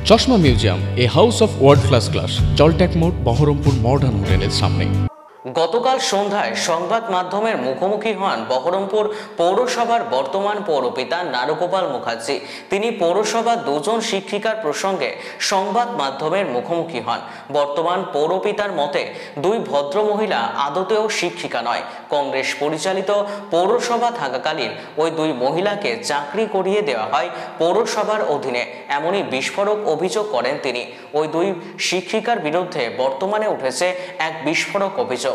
চশমা museum, a house of world class, জলট্যাক মোড়, বহরমপুর মডার্ন হোটেলের সামনে। গতকাল সন্ধ্যায় সংবাদ মাধ্যমের মুখোমুখি হন বহরমপুর পৌরসভার বর্তমান পৌরপিতা নারুগোপাল মুখার্জি। তিনি পৌরসভার দুজন শিক্ষিকার প্রসঙ্গে সংবাদ মাধ্যমের মুখোমুখি হন। বর্তমান পৌরপিতার মতে দুই ভদ্রমহিলা আদতেও শিক্ষিকা নয়। কংগ্রেস পরিচালিত পৌরসভা থাকাকালীন ওই দুই মহিলাকে চাকরি করিয়ে দেওয়া হয় পৌরসভার অধীনে, এমনই বিস্ফোরক অভিযোগ করেন তিনি। ওই দুই শিক্ষিকার বিরুদ্ধে বর্তমানে উঠেছে এক বিস্ফোরক অভিযোগ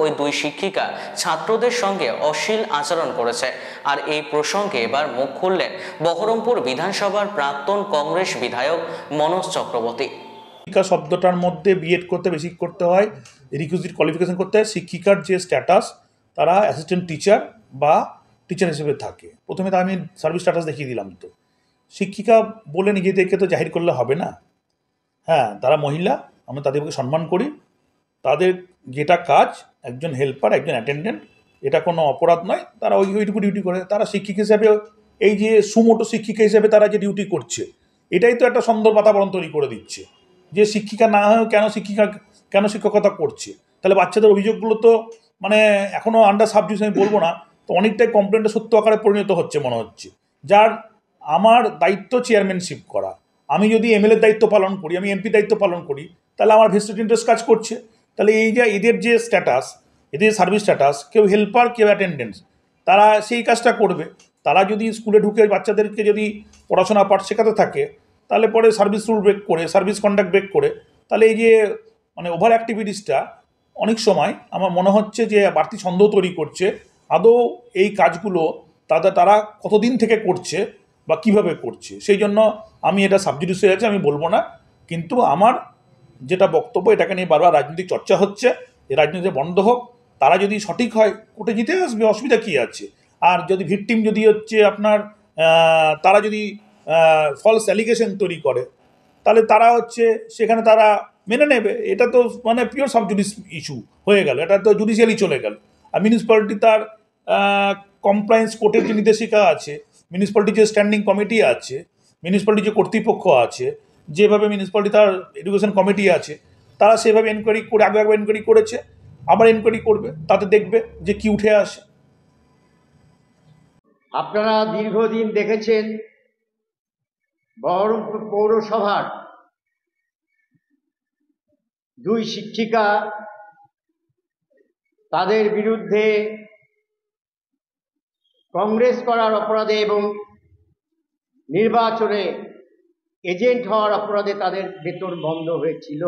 ওই দুই শিক্ষিকা ছাত্রদের সঙ্গে অশ্লীল আচরণ করেছে। আর এই প্রসঙ্গে এবার মুখ খুললেন বহরমপুর বিধানসভার প্রাক্তন কংগ্রেস বিধায়ক মনোজ চক্রবর্তী। শিক্ষিকা শব্দটার মধ্যে বিএড করতে বেশি করতে হয়, রিকুইজিট কোয়ালিফিকেশন করতে হয়। শিক্ষিকার যে স্ট্যাটাস, তারা অ্যাসিস্ট্যান্ট টিচার বা টিচার হিসেবে থাকে। প্রথমে তো আমি সার্ভিস স্ট্যাটাস দেখিয়ে দিলাম। তো শিক্ষিকা বলে নিজেদেরকে তো জাহির করলে হবে না। হ্যাঁ, তারা মহিলা, আমরা তাদেরকে সম্মান করি। তাদের যেটা কাজ, একজন হেল্পার, একজন অ্যাটেন্ডেন্ট, এটা কোনো অপরাধ নয়। তারা ওইটুকু ডিউটি করে। তারা শিক্ষিকা হিসাবে, এই যে সুমোটো শিক্ষিকা হিসেবে তারা যে ডিউটি করছে, এটাই তো একটা সুন্দর বাতাবরণ তৈরি করে দিচ্ছে যে শিক্ষিকা না হয়েও কেন শিক্ষকতা করছে। তাহলে বাচ্চাদের অভিযোগগুলো তো মানে এখনও আন্ডার সাবডিভিশন আমি বলবো না, তো অনেকটাই কমপ্লেনটা সত্য আকারে পরিণত হচ্ছে মনে হচ্ছে। যার আমার দায়িত্ব চেয়ারম্যানশিপ করা, আমি যদি এমএলএর দায়িত্ব পালন করি, আমি এমপি দায়িত্ব পালন করি, তাহলে আমার ভেস্টেড ইন্টারেস্ট কাজ করছে। তাহলে এই যে এদের যে স্ট্যাটাস, এদের সার্ভিস স্ট্যাটাস, কেউ হেল্পার কেউ অ্যাটেন্ডেন্স, তারা সেই কাজটা করবে। তারা যদি স্কুলে ঢুকে বাচ্চাদেরকে যদি পড়াশোনা পাঠ শেখাতে থাকে, তাহলে পরে সার্ভিস রুল ব্রেক করে, সার্ভিস কন্ডাক্ট ব্রেক করে, তাহলে এই যে মানে ওভার অ্যাক্টিভিটিসটা অনেক সময় আমার মনে হচ্ছে যে বাড়তি সন্দেহ তৈরি করছে আদৌ এই কাজগুলো তারা কতদিন থেকে করছে বা কিভাবে করছে। সেই জন্য আমি এটা সাবজুডিস হয়ে আছে, আমি বলবো না। কিন্তু আমার যেটা বক্তব্য, এটাকে নিয়ে বারবার রাজনৈতিক চর্চা হচ্ছে, এই রাজনীতি বন্ধ হোক। তারা যদি সঠিক হয় কোর্টে জিতে আসবে, অসুবিধা কী আছে। আর যদি ভিকটিম যদি হচ্ছে আপনার তারা যদি ফলস অ্যালিগেশন তৈরি করে, তাহলে তারা হচ্ছে সেখানে তারা মেনে নেবে। এটা তো মানে পিওর সাবজুডিস ইস্যু হয়ে গেল, এটা তো জুডিশিয়ালি চলে গেল। আর মিউনিসিপ্যালিটি তার কমপ্লায়েন্স কোর্টের যে নির্দেশিকা আছে, মিউনিসিপ্যালিটির যে স্ট্যান্ডিং কমিটি আছে, মিউনিসিপ্যালিটির যে কর্তৃপক্ষ আছে, যেভাবে মিউনিসিপ্যালিটি তার এডুকেশন কমিটি আছে, তারা সেভাবে এনকোয়ারি করে, আগে একবার এনকোয়ারি করেছে, আবার এনকোয়ারি করবে, তাতে দেখবে যে কি উঠে আসে। আপনারা দীর্ঘদিন দেখেছেন বহরমপুর পৌরসভার দুই শিক্ষিকা, তাদের বিরুদ্ধে কংগ্রেস করার অপরাধে এবং নির্বাচনে এজেন্ট হওয়ার অপরাধে তাদের বেতন বন্ধ হয়েছিল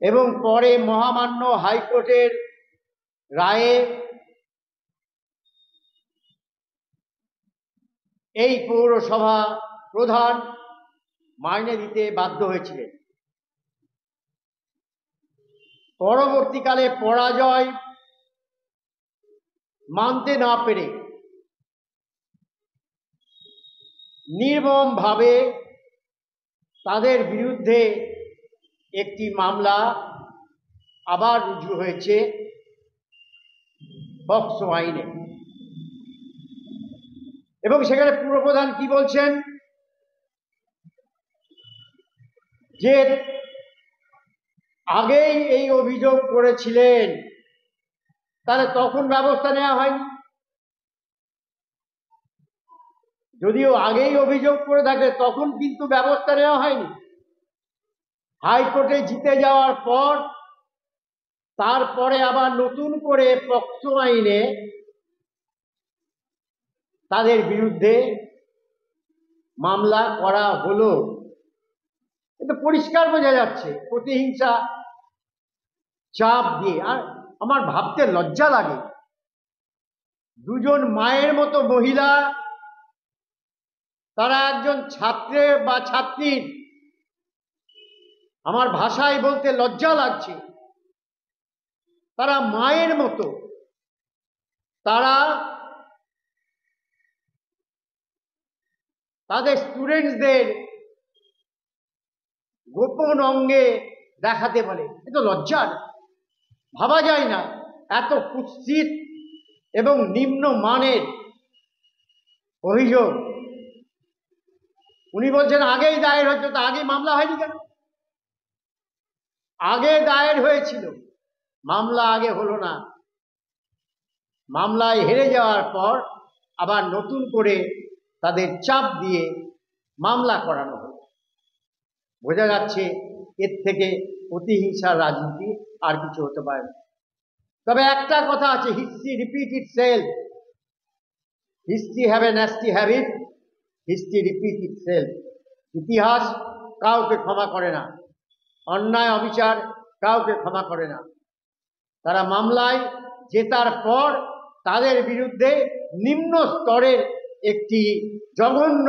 এবং পরে মহামান্য হাইকোর্টের রায়ে এই পৌরসভা প্রধান মাইনে দিতে বাধ্য হয়েছিলেন। পরবর্তীকালে পরাজয় মানতে না পেরে নির্মমভাবে তাদের বিরুদ্ধে একটি মামলা আবার রুজু হয়েছে পক্সো আইনে। এবং সেখানে পুরপ্রধান কি বলছেন, যে আগেই এই অভিযোগ করেছিলেন, তাহলে তখন ব্যবস্থা নেওয়া হয়নি। যদিও আগেই অভিযোগ করে থাকে, তখন কিন্তু ব্যবস্থা নেওয়া হয়নি। হাইকোর্টে জিতে যাওয়ার পর তারপরে আবার নতুন করে পক্সো আইনে তাদের বিরুদ্ধে মামলা করা হলো। এটা পরিষ্কার বোঝা যাচ্ছে প্রতিহিংসা চাপ দিয়ে। আর আমার ভাবতে লজ্জা লাগে, দুজন মায়ের মতো মহিলা, তারা একজন ছাত্রের বা ছাত্রীর, আমার ভাষায় বলতে লজ্জা লাগছে, তারা মায়ের মতো, তারা তাদের স্টুডেন্টসদের গোপন অঙ্গে দেখাতে বলে। এটা লজ্জার, ভাবা যায় না এত কুৎসিত এবং নিম্ন মানের অভিযোগ উনি বলছেন আগেই দায়ের হচ্ছে, তো আগেই মামলা হয়নি কেন? আগে দায়ের হয়েছিল, মামলা আগে হলো না। মামলায় হেরে যাওয়ার পর আবার নতুন করে তাদের চাপ দিয়ে মামলা করানো হলো। বোঝা যাচ্ছে এর থেকে প্রতিহিংসার রাজনীতি আর কিছু হতে পারে না। তবে একটা কথা আছে, history repeat itself. History have a nasty habit, history repeat itself. ইতিহাস কাউকে ক্ষমা করে না, অন্যায় অবিচার কাউকে ক্ষমা করে না। তারা মামলায় জেতার পর তাদের বিরুদ্ধে নিম্ন স্তরের একটি জঘন্য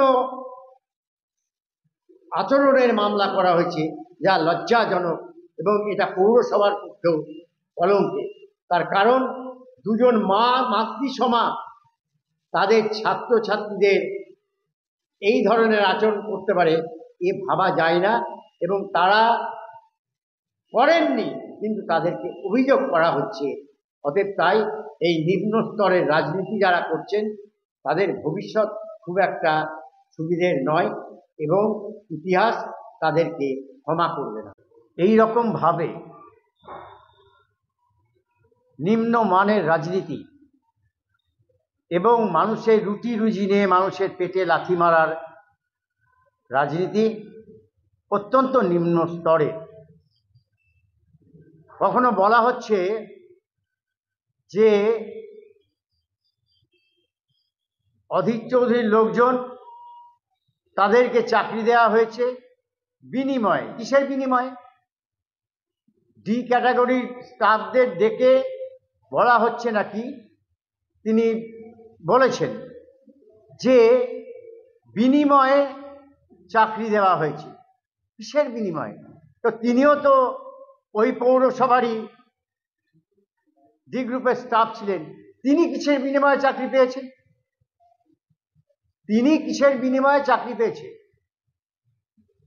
আচরণের মামলা করা হয়েছে, যা লজ্জাজনক, এবং এটা পৌরসভার পক্ষেও কলঙ্কে। তার কারণ দুজন মাতৃসমা তাদের ছাত্রছাত্রীদের এই ধরনের আচরণ করতে পারে এ ভাবা যায় না, এবং তারা করেননি, কিন্তু তাদেরকে অভিযোগ করা হচ্ছে। অতএব তাই এই নিম্ন স্তরের রাজনীতি যারা করছেন তাদের ভবিষ্যৎ খুব একটা সুবিধের নয়, এবং ইতিহাস তাদেরকে ক্ষমা করবে না। এই রকম ভাবে নিম্নমানের রাজনীতি এবং মানুষের রুটি রুজি নিয়ে মানুষের পেটে লাথি মারার রাজনীতি অত্যন্ত নিম্ন স্তরে। কখনো বলা হচ্ছে যে অধীর চৌধুরীর লোকজন, তাদেরকে চাকরি দেওয়া হয়েছে বিনিময়ে। কিসের বিনিময়ে? ডি ক্যাটাগরির স্টাফদের ডেকে বলা হচ্ছে নাকি, তিনি বলেছেন যে বিনিময়ে চাকরি দেওয়া হয়েছে। কিসের বিনিময়ে? তো তিনিও তো ওই পৌরসভারই ডি গ্রুপের স্টাফ ছিলেন, তিনি কিসের বিনিময়ে চাকরি পেয়েছেন? তিনি কিসের বিনিময়ে চাকরি পেয়েছেন?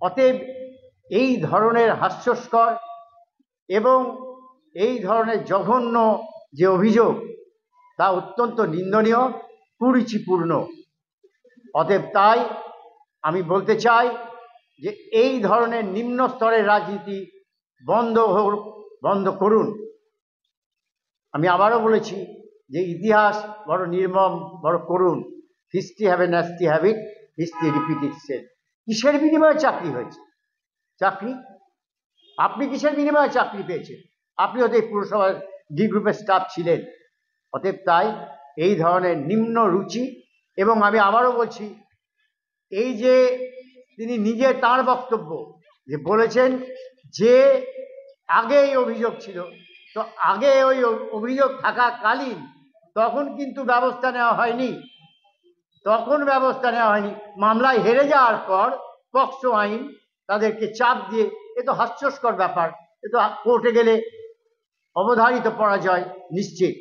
অতএব এই ধরনের হাস্যস্কর এবং এই ধরনের জঘন্য যে অভিযোগ, তা অত্যন্ত নিন্দনীয়, কুরুচিপূর্ণ। অতএব তাই আমি বলতে চাই যে এই ধরনের নিম্ন স্তরের রাজনীতি বন্ধ করুন। আমি আবারও বলেছি যে ইতিহাস বড় নির্মম, বড় করুন। History have a nasty habit, history repeat itself. কিসের বিনিময়ে চাকরি হয়েছে? চাকরি? আপনি কিসের বিনিময়ে চাকরি পেয়েছেন? আপনি হয়তো এই পুরসভার ডি গ্রুপের স্টাফ ছিলেন। অতএব তাই এই ধরনের নিম্ন রুচি, এবং আমি আবারও বলছি, এই যে তিনি নিজে তার বক্তব্য যে বলেছেন যে আগে এই অভিযোগ ছিল, তো আগে ওই অভিযোগ থাকাকালীন তখন কিন্তু ব্যবস্থা নেওয়া হয়নি। মামলায় হেরে যাওয়ার পর পক্সো আইন তাদেরকে চাপ দিয়ে, এ তো হাস্যস্কর ব্যাপার, এ তো কোর্টে গেলে অবধারিত পরাজয় নিশ্চিত।